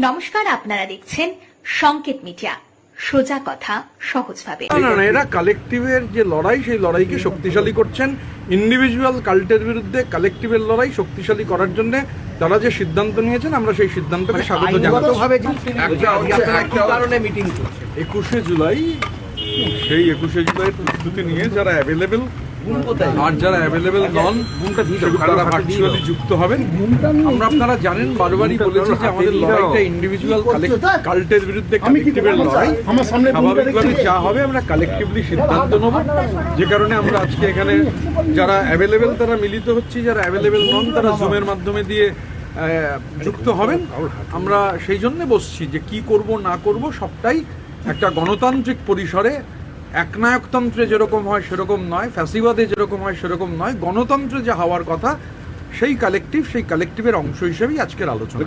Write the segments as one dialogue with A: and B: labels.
A: নমস্কার, আপনারা দেখছেন সংকেত মিডিয়া, সোজা কথা সহজভাবে।
B: না, এরা কালেকটিভের যে লড়াই, সেই লড়াইকে শক্তিশালী করছেন। ইন্ডিভিজুয়াল কাল্টের বিরুদ্ধে কালেকটিভের লড়াই শক্তিশালী করার জন্য তারা যে সিদ্ধান্ত নিয়েছেন, আমরা সেই সিদ্ধান্তকে স্বাগত জানাই। 21শে জুলাই, সেই 21শে জুলাই প্রস্তুতি নিয়ে যারা অ্যাভেলেবেল আর যারা অ্যাভেলেবেল নন তারা ভার্চুয়ালি যুক্ত হবেন। আমরা, আপনারা জানেন, বারবারই বলেছি যে আমাদের লড়াইটা ইন্ডিভিজুয়াল কাল্টের বিরুদ্ধে কালেকটিভের লড়াই। স্বাভাবিকভাবে যা হবে আমরা কালেকটিভলি সিদ্ধান্ত নেব, যে কারণে আমরা আজকে এখানে যারা অ্যাভেলেবেল তারা মিলিত হচ্ছি, যারা অ্যাভেলেবেল নন তারা জুমের মাধ্যমে দিয়ে যুক্ত হবেন। আমরা সেই জন্যে বসছি যে কি করব না করব সবটাই একটা গণতান্ত্রিক পরিসরে। একনায়কতন্ত্রে যেরকম হয় সেরকম নয়, ফ্যাসিবাদে যেরকম হয় সেরকম নয়, গণতন্ত্রে যে হওয়ার কথা সেই কালেকটিভের অংশ হিসেবেই আজকের আলোচনা।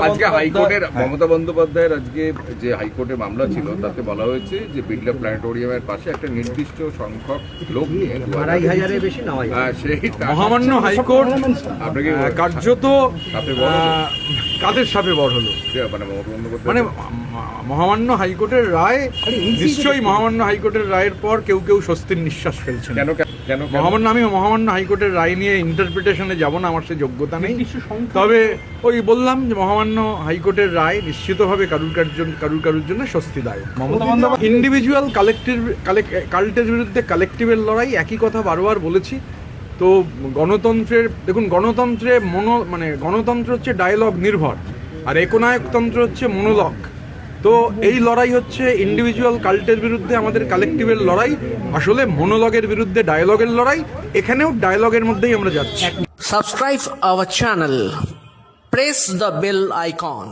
C: আজকে হাইকোর্টের মমতা বন্দ্যোপাধ্যায়ের আজকে যে হাইকোর্টে মামলা ছিল তাতে বলা হয়েছে যে বিড়লা প্ল্যানেটোরিয়ামের পাশে একটা নির্দিষ্ট সংখ্যক লোক নিয়ে
D: 2,500-এর বেশি না হয়।
B: মহামান্য হাইকোর্ট আপনাকে কার্যত কাদের সাথে বড় হলো, মানে মহামান্য হাইকোর্টের রায়, নিশ্চয়ই মহামান্য হাইকোর্টের রায়ের পর কেউ কেউ স্বস্তির নিঃশ্বাস ফেলছেন।
C: কেন
B: আমি মহামান্য হাইকোর্টের রায় নিয়ে ইন্টারপ্রিটেশনে যাব না, আমার সে যোগ্যতা নেই। তবে ওই বললাম যে মহামান্য হাইকোর্টের রায় নিশ্চিতভাবে কারুর জন্য স্বস্তিদায়ক। ইন্ডিভিজুয়াল কাল্টের বিরুদ্ধে কালেকটিভের লড়াই, একই কথা বারবার বলেছি। তো গণতন্ত্রের, দেখুন, গণতন্ত্র হচ্ছে ডায়ালগ নির্ভর, আর একনায়কতন্ত্র হচ্ছে মনোলগ। তো এই লড়াই হচ্ছে ইন্ডিভিজুয়াল কাল্টের বিরুদ্ধে আমাদের কালেকটিভের লড়াই, আসলে মনোলগের বিরুদ্ধে ডায়ালগের লড়াই। এখানেও ডায়ালগের মধ্যেই আমরা যাচ্ছি।
E: Subscribe our channel. Press the bell icon.